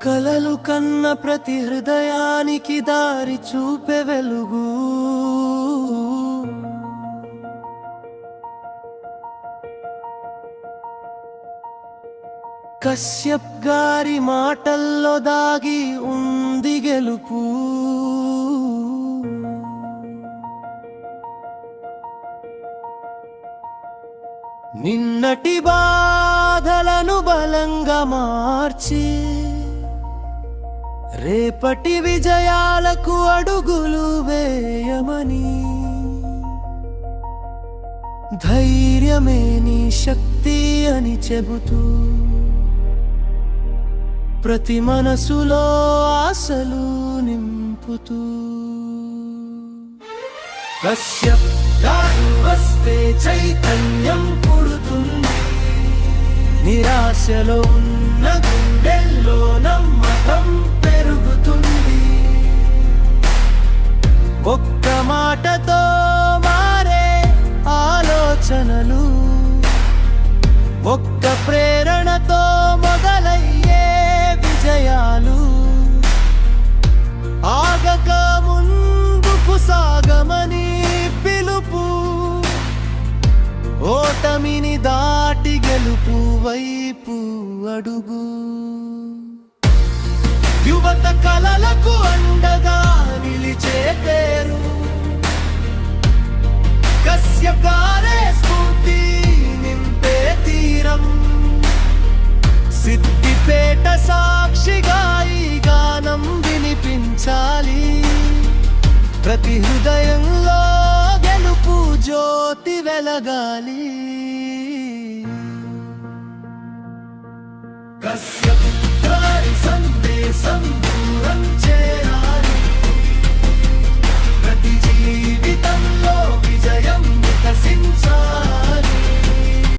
కలలు కన్న ప్రతి హృదయానికి దారి చూపే వెలుగు. కశ్యప్ గారి మాటల్లో దాగి ఉంది గెలుపు. నిన్నటి బాధలను బలంగా మార్చి రేపటి విజయాలకు అడుగులు వేయమని, ధైర్యమే నీ శక్తి అని చెబుతూ ప్రతి మనసులో ఆశలు నింపుతూ. కశ్యప్ గారు వస్తే చైతన్యం పుడుతుంది, నిరాశలో ఉన్న గుండెల్లో నమ్మకం పెరుగుతుంది. ఒక్క మాటతో మారే ఆలోచనలు, ఒక్క ప్రేరణతో మొదలయ్యే విజయాలు. ఆగక ముందుకు సాగమని పిలుపు, ఓటమిని దాటి గెలుపు వైపు అడుగు. యువత కలలకు అండగా నిలిచే పేరు కశ్యప్ గారే, స్ఫూర్తి నింపే తీరం. సిద్దిపేట సాక్షిగా ఈ గానం వినిపించాలి, ప్రతి హృదయంలో గెలుపు జ్యోతి వెలగాలి. కశ్యప్ గారి సందేశం